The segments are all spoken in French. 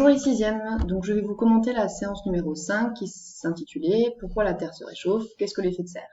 Bonjour les sixièmes, donc je vais vous commenter la séance numéro 5 qui s'intitulait « Pourquoi la Terre se réchauffe? Qu'est-ce que l'effet de serre ?»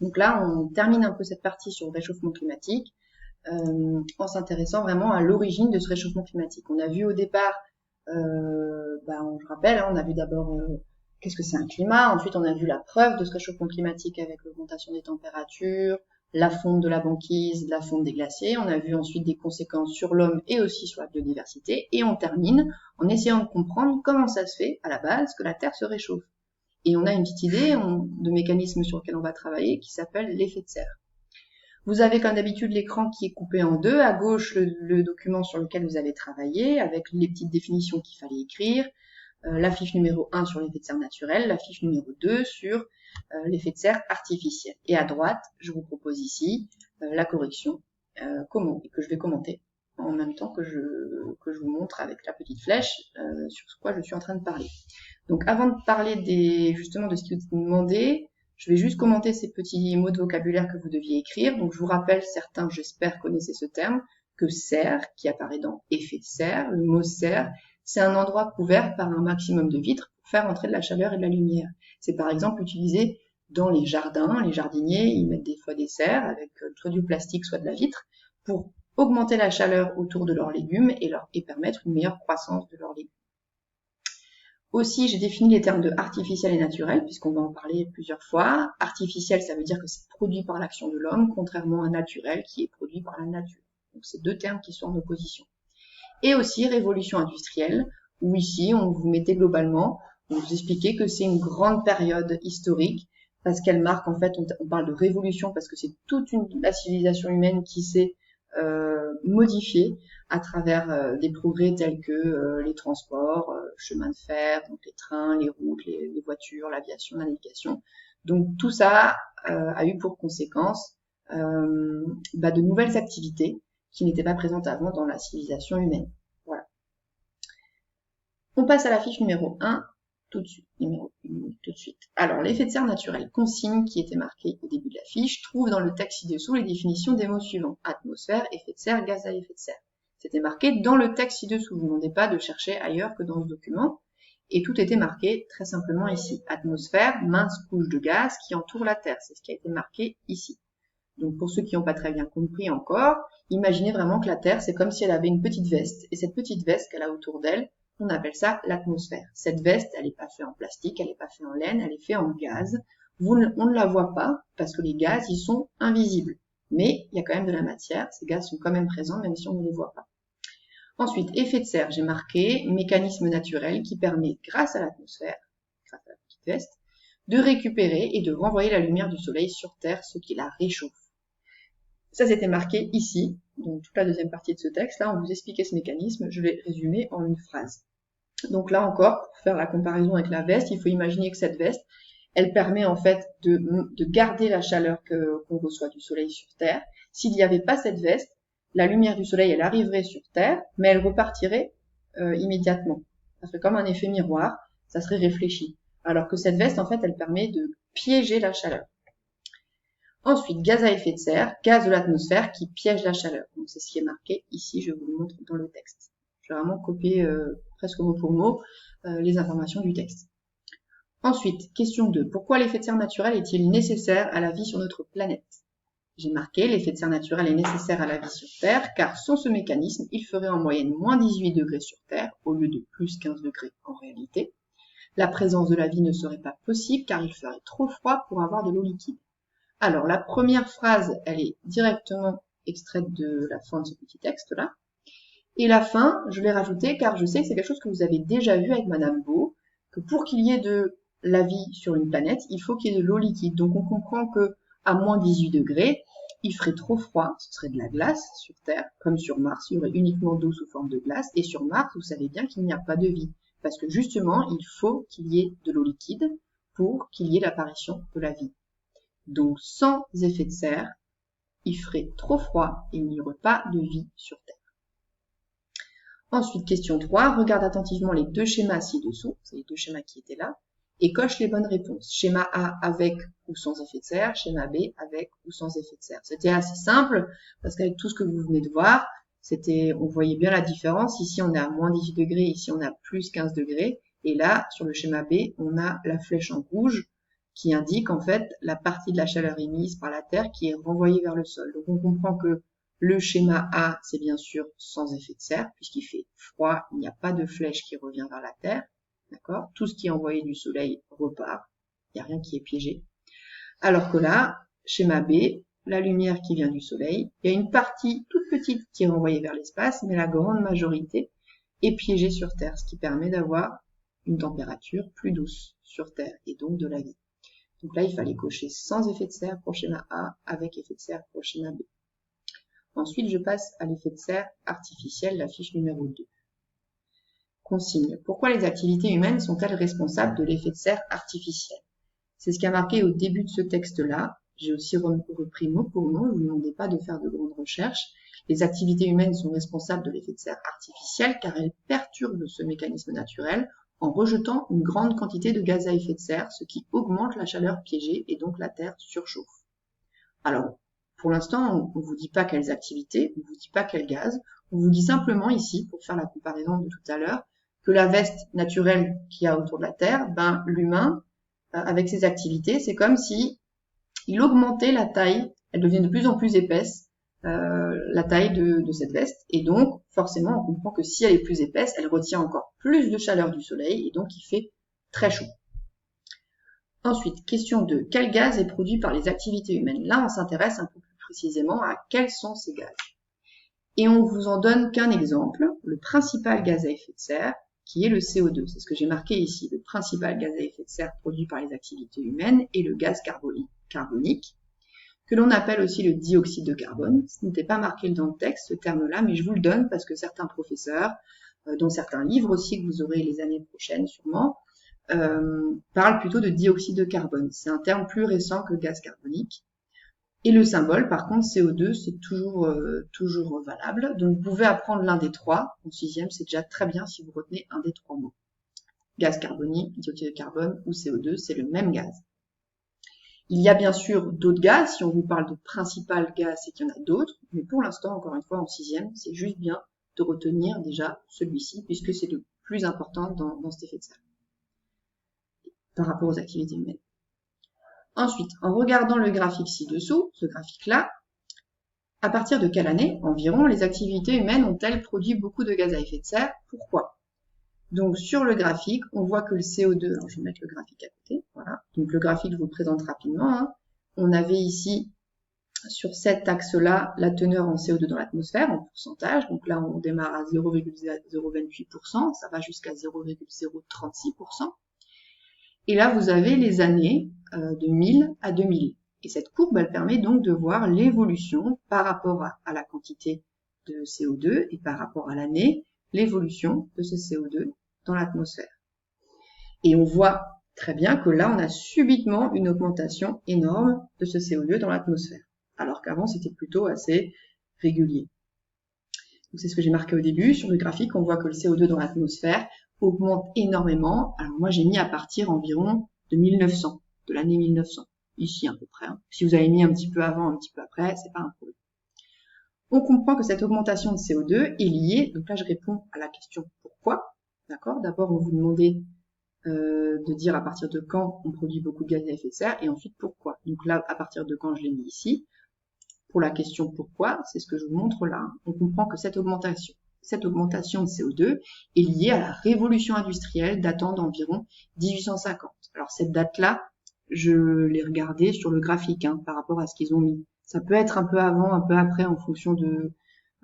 Donc là, on termine un peu cette partie sur le réchauffement climatique en s'intéressant vraiment à l'origine de ce réchauffement climatique. On a vu au départ, je rappelle, on a vu d'abord qu'est-ce que c'est un climat, ensuite on a vu la preuve de ce réchauffement climatique avec l'augmentation des températures, la fonte de la banquise, la fonte des glaciers. On a vu ensuite des conséquences sur l'homme et aussi sur la biodiversité. Et on termine en essayant de comprendre comment ça se fait, à la base, que la Terre se réchauffe. Et on a une petite idée de mécanisme sur lequel on va travailler qui s'appelle l'effet de serre. Vous avez comme d'habitude l'écran qui est coupé en deux. À gauche, le document sur lequel vous avez travaillé, avec les petites définitions qu'il fallait écrire. La fiche numéro 1 sur l'effet de serre naturel, la fiche numéro 2 sur l'effet de serre artificiel. Et à droite, je vous propose ici la correction que je vais commenter en même temps que je vous montre avec la petite flèche sur quoi je suis en train de parler. Donc avant de parler justement de ce qui vous est demandé, je vais juste commenter ces petits mots de vocabulaire que vous deviez écrire. Donc je vous rappelle, certains j'espère connaissaient ce terme, que serre, qui apparaît dans effet de serre, le mot serre, c'est un endroit couvert par un maximum de vitres pour faire entrer de la chaleur et de la lumière. C'est par exemple utilisé dans les jardins. Les jardiniers, ils mettent des fois des serres avec soit du plastique, soit de la vitre pour augmenter la chaleur autour de leurs légumes et permettre une meilleure croissance de leurs légumes. Aussi, j'ai défini les termes de artificiel et naturel, puisqu'on va en parler plusieurs fois. Artificiel, ça veut dire que c'est produit par l'action de l'homme, contrairement à naturel, qui est produit par la nature. Donc, c'est deux termes qui sont en opposition. Et aussi révolution industrielle, où ici, on vous mettait globalement, on vous expliquait que c'est une grande période historique, parce qu'elle marque, en fait, on parle de révolution, parce que c'est toute la civilisation humaine qui s'est modifiée à travers des progrès tels que les transports, chemins de fer, donc les trains, les routes, les voitures, l'aviation, la navigation. Donc tout ça a eu pour conséquence de nouvelles activités qui n'étaient pas présentes avant dans la civilisation humaine. Voilà. On passe à la fiche numéro 1 tout de suite. Alors, l'effet de serre naturel, consigne qui était marquée au début de la fiche, trouve dans le texte ci-dessous les définitions des mots suivants. Atmosphère, effet de serre, gaz à effet de serre. C'était marqué dans le texte ci-dessous. Vous ne demandez pas de chercher ailleurs que dans ce document. Et tout était marqué très simplement ici. Atmosphère, mince couche de gaz qui entoure la Terre. C'est ce qui a été marqué ici. Donc, pour ceux qui n'ont pas très bien compris encore, imaginez vraiment que la Terre, c'est comme si elle avait une petite veste. Et cette petite veste qu'elle a autour d'elle, on appelle ça l'atmosphère. Cette veste, elle n'est pas faite en plastique, elle n'est pas faite en laine, elle est faite en gaz. On ne la voit pas parce que les gaz, ils sont invisibles. Mais il y a quand même de la matière, ces gaz sont quand même présents même si on ne les voit pas. Ensuite, effet de serre, j'ai marqué mécanisme naturel qui permet, grâce à l'atmosphère, grâce à la petite veste, de récupérer et de renvoyer la lumière du soleil sur Terre, ce qui la réchauffe. Ça, c'était marqué ici, donc toute la deuxième partie de ce texte. Là, on vous expliquait ce mécanisme, je l'ai résumé en une phrase. Donc là encore, pour faire la comparaison avec la veste, il faut imaginer que cette veste, elle permet en fait de garder la chaleur qu'on reçoit du soleil sur Terre. S'il n'y avait pas cette veste, la lumière du soleil, elle arriverait sur Terre, mais elle repartirait immédiatement. Ça serait comme un effet miroir, ça serait réfléchi. Alors que cette veste, en fait, elle permet de piéger la chaleur. Ensuite, gaz à effet de serre, gaz de l'atmosphère qui piège la chaleur. Donc c'est ce qui est marqué ici, je vous le montre dans le texte. Je vais vraiment copier presque mot pour mot les informations du texte. Ensuite, question 2. Pourquoi l'effet de serre naturel est-il nécessaire à la vie sur notre planète? J'ai marqué, l'effet de serre naturel est nécessaire à la vie sur Terre, car sans ce mécanisme, il ferait en moyenne moins 18 degrés sur Terre, au lieu de plus 15 degrés en réalité. La présence de la vie ne serait pas possible, car il ferait trop froid pour avoir de l'eau liquide. Alors, la première phrase, elle est directement extraite de la fin de ce petit texte-là. Et la fin, je l'ai rajoutée car je sais que c'est quelque chose que vous avez déjà vu avec Madame Beau, que pour qu'il y ait de la vie sur une planète, il faut qu'il y ait de l'eau liquide. Donc on comprend que à moins 18 degrés, il ferait trop froid, ce serait de la glace sur Terre, comme sur Mars, il y aurait uniquement d'eau sous forme de glace. Et sur Mars, vous savez bien qu'il n'y a pas de vie, parce que justement, il faut qu'il y ait de l'eau liquide pour qu'il y ait l'apparition de la vie. Donc sans effet de serre, il ferait trop froid et il n'y aurait pas de vie sur Terre. Ensuite, question 3, regarde attentivement les deux schémas ci-dessous, c'est les deux schémas qui étaient là, et coche les bonnes réponses. Schéma A avec ou sans effet de serre, schéma B avec ou sans effet de serre. C'était assez simple, parce qu'avec tout ce que vous venez de voir, on voyait bien la différence. Ici, on est à moins 18 degrés, ici, on est à plus 15 degrés. Et là, sur le schéma B, on a la flèche en rouge qui indique en fait la partie de la chaleur émise par la Terre qui est renvoyée vers le sol. Donc on comprend que le schéma A, c'est bien sûr sans effet de serre, puisqu'il fait froid, il n'y a pas de flèche qui revient vers la Terre. D'accord? Tout ce qui est envoyé du soleil repart. Il n'y a rien qui est piégé. Alors que là, schéma B, la lumière qui vient du soleil, il y a une partie toute petite qui est renvoyée vers l'espace, mais la grande majorité est piégée sur Terre, ce qui permet d'avoir une température plus douce sur Terre et donc de la vie. Donc là, il fallait cocher sans effet de serre pour schéma A, avec effet de serre pour schéma B. Ensuite, je passe à l'effet de serre artificiel, la fiche numéro 2. Consigne. Pourquoi les activités humaines sont-elles responsables de l'effet de serre artificiel? C'est ce qui a marqué au début de ce texte-là. J'ai aussi repris mot pour mot, je ne vous demandais pas de faire de grandes recherches. Les activités humaines sont responsables de l'effet de serre artificiel car elles perturbent ce mécanisme naturel en rejetant une grande quantité de gaz à effet de serre, ce qui augmente la chaleur piégée et donc la Terre surchauffe. Alors, pour l'instant, on ne vous dit pas quelles activités, on ne vous dit pas quel gaz, on vous dit simplement ici, pour faire la comparaison de tout à l'heure, que la veste naturelle qu'il y a autour de la Terre, ben, l'humain, avec ses activités, c'est comme si il augmentait la taille, elle devient de plus en plus épaisse, la taille de cette veste, et donc forcément on comprend que si elle est plus épaisse, elle retient encore plus de chaleur du soleil, et donc il fait très chaud. Ensuite, question 2. Quel gaz est produit par les activités humaines? Là, on s'intéresse un peu plus précisément à quels sont ces gaz. Et on vous en donne qu'un exemple, le principal gaz à effet de serre, qui est le CO2. C'est ce que j'ai marqué ici. Le principal gaz à effet de serre produit par les activités humaines est le gaz carbonique, que l'on appelle aussi le dioxyde de carbone. Ce n'était pas marqué dans le texte, ce terme-là, mais je vous le donne parce que certains professeurs, dont certains livres aussi que vous aurez les années prochaines sûrement, parlent plutôt de dioxyde de carbone. C'est un terme plus récent que gaz carbonique. Et le symbole, par contre, CO2, c'est toujours valable. Donc, vous pouvez apprendre l'un des trois. En sixième, c'est déjà très bien si vous retenez un des trois mots. Gaz carbonique, dioxyde de carbone ou CO2, c'est le même gaz. Il y a bien sûr d'autres gaz. Si on vous parle de principal gaz, c'est qu'il y en a d'autres. Mais pour l'instant, encore une fois, en sixième, c'est juste bien de retenir déjà celui-ci, puisque c'est le plus important dans cet effet de serre par rapport aux activités humaines. Ensuite, en regardant le graphique ci-dessous, ce graphique-là, à partir de quelle année environ les activités humaines ont-elles produit beaucoup de gaz à effet de serre? Pourquoi? Donc sur le graphique, on voit que le CO2, alors je vais mettre le graphique à côté, voilà. Donc le graphique, je vous le présente rapidement, hein. On avait ici, sur cet axe-là, la teneur en CO2 dans l'atmosphère, en pourcentage. Donc là, on démarre à 0,028%, ça va jusqu'à 0,036%. Et là, vous avez les années de 1000 à 2000. Et cette courbe, elle permet donc de voir l'évolution par rapport à la quantité de CO2 et par rapport à l'année, l'évolution de ce CO2 dans l'atmosphère. Et on voit très bien que là, on a subitement une augmentation énorme de ce CO2 dans l'atmosphère, alors qu'avant, c'était plutôt assez régulier. Donc, c'est ce que j'ai marqué au début. Sur le graphique, on voit que le CO2 dans l'atmosphère augmente énormément. Alors moi, j'ai mis à partir environ de 1900, de l'année 1900, ici à peu près. Hein. Si vous avez mis un petit peu avant, un petit peu après, c'est pas un problème. On comprend que cette augmentation de CO2 est liée, donc là je réponds à la question pourquoi, d'accord? D'abord, on vous demandait de dire à partir de quand on produit beaucoup de gaz à effet de serre, et ensuite pourquoi. Donc là, à partir de quand je l'ai mis ici. Pour la question pourquoi, c'est ce que je vous montre là. On comprend que cette augmentation de CO2 est liée à la révolution industrielle datant d'environ 1850. Alors cette date-là, je l'ai regardée sur le graphique par rapport à ce qu'ils ont mis. Ça peut être un peu avant, un peu après en fonction de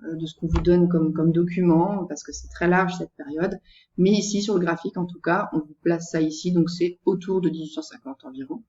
ce qu'on vous donne comme document, parce que c'est très large cette période. Mais ici, sur le graphique en tout cas, on vous place ça ici, donc c'est autour de 1850 environ.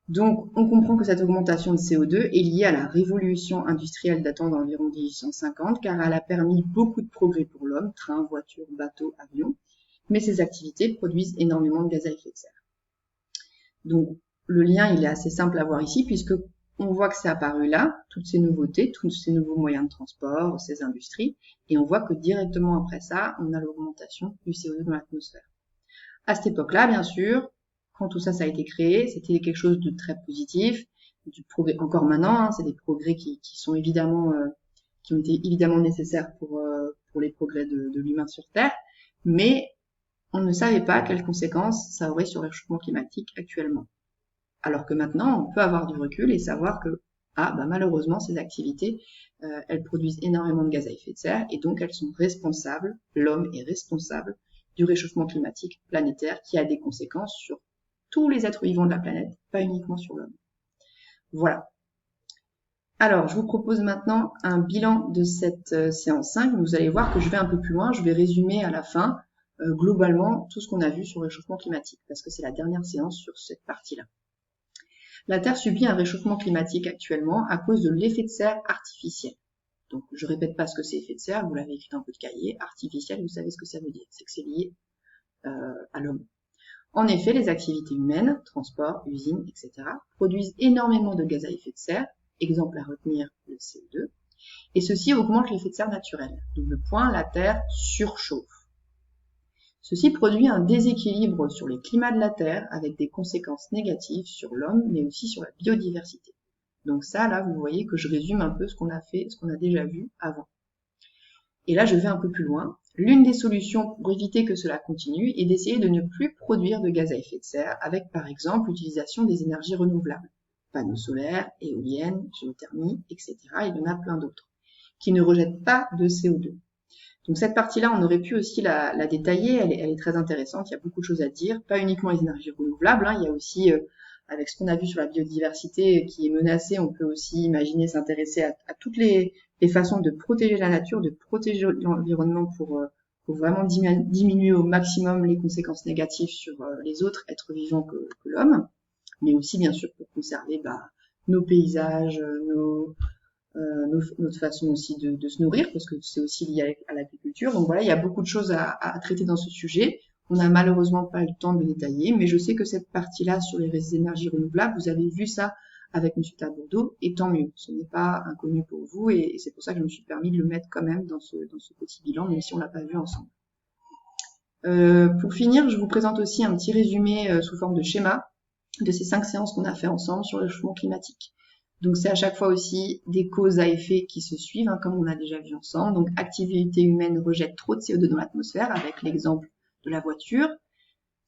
Donc, on comprend que cette augmentation de CO2 est liée à la révolution industrielle datant d'environ 1850, car elle a permis beaucoup de progrès pour l'homme, trains, voitures, bateaux, avions, mais ces activités produisent énormément de gaz à effet de serre. Donc, le lien, il est assez simple à voir ici, puisque on voit que c'est apparu là, toutes ces nouveautés, tous ces nouveaux moyens de transport, ces industries, et on voit que directement après ça, on a l'augmentation du CO2 dans l'atmosphère. À cette époque-là, bien sûr, quand tout ça a été créé, c'était quelque chose de très positif, du progrès encore maintenant, c'est des progrès qui sont évidemment qui ont été évidemment nécessaires pour les progrès de l'humain sur Terre, mais on ne savait pas quelles conséquences ça aurait sur le réchauffement climatique actuellement. Alors que maintenant, on peut avoir du recul et savoir que malheureusement, ces activités, elles produisent énormément de gaz à effet de serre et donc elles sont responsables, l'homme est responsable du réchauffement climatique planétaire qui a des conséquences sur tous les êtres vivants de la planète, pas uniquement sur l'homme. Voilà. Alors, je vous propose maintenant un bilan de cette séance 5. Vous allez voir que je vais un peu plus loin, je vais résumer à la fin globalement tout ce qu'on a vu sur le réchauffement climatique, parce que c'est la dernière séance sur cette partie-là. La Terre subit un réchauffement climatique actuellement à cause de l'effet de serre artificiel. Donc, je répète pas ce que c'est effet de serre, vous l'avez écrit dans votre cahier. Artificiel, vous savez ce que ça veut dire, c'est que c'est lié à l'homme. En effet, les activités humaines, transport, usines, etc., produisent énormément de gaz à effet de serre, exemple à retenir le CO2, et ceci augmente l'effet de serre naturel. Double point, la Terre surchauffe. Ceci produit un déséquilibre sur les climats de la Terre avec des conséquences négatives sur l'homme, mais aussi sur la biodiversité. Donc ça, là, vous voyez que je résume un peu ce qu'on a fait, ce qu'on a déjà vu avant. Et là, je vais un peu plus loin. L'une des solutions pour éviter que cela continue est d'essayer de ne plus produire de gaz à effet de serre avec, par exemple, l'utilisation des énergies renouvelables. Panneaux solaires, éoliennes, géothermie, etc. Il y en a plein d'autres, qui ne rejettent pas de CO2. Donc cette partie-là, on aurait pu aussi la détailler, elle est très intéressante, il y a beaucoup de choses à dire, pas uniquement les énergies renouvelables, il y a aussi, avec ce qu'on a vu sur la biodiversité qui est menacée, on peut aussi imaginer s'intéresser à toutes les façons de protéger la nature, de protéger l'environnement pour vraiment diminuer au maximum les conséquences négatives sur les autres êtres vivants que l'homme, mais aussi bien sûr pour conserver nos paysages, notre façon aussi de se nourrir, parce que c'est aussi lié à l'agriculture. Donc voilà, il y a beaucoup de choses à traiter dans ce sujet. On n'a malheureusement pas le temps de le détailler, mais je sais que cette partie-là sur les énergies renouvelables, vous avez vu ça avec M. Tabourdeau, et tant mieux. Ce n'est pas inconnu pour vous, et c'est pour ça que je me suis permis de le mettre quand même dans ce petit bilan, même si on l'a pas vu ensemble. Pour finir, je vous présente aussi un petit résumé sous forme de schéma de ces 5 séances qu'on a fait ensemble sur le réchauffement climatique. Donc c'est à chaque fois aussi des causes à effet qui se suivent, comme on a déjà vu ensemble. Donc activité humaine rejette trop de CO2 dans l'atmosphère, avec l'exemple de la voiture.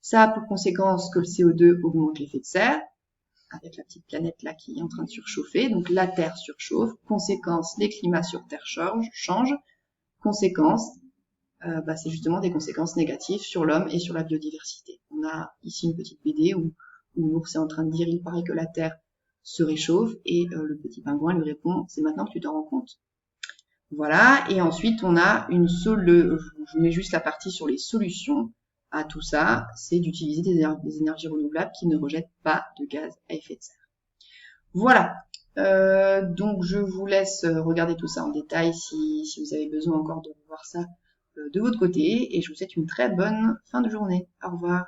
Ça a pour conséquence que le CO2 augmente l'effet de serre, avec la petite planète là qui est en train de surchauffer. Donc la Terre surchauffe. Conséquence, les climats sur Terre changent. Conséquence, c'est justement des conséquences négatives sur l'homme et sur la biodiversité. On a ici une petite BD où l'ours est en train de dire « il paraît que la Terre se réchauffe » et le petit pingouin lui répond « c'est maintenant que tu t'en rends compte ». Voilà, et ensuite on a je vous mets juste la partie sur les solutions à tout ça, c'est d'utiliser des énergies renouvelables qui ne rejettent pas de gaz à effet de serre. Voilà, donc je vous laisse regarder tout ça en détail si vous avez besoin encore de voir ça de votre côté, et je vous souhaite une très bonne fin de journée. Au revoir.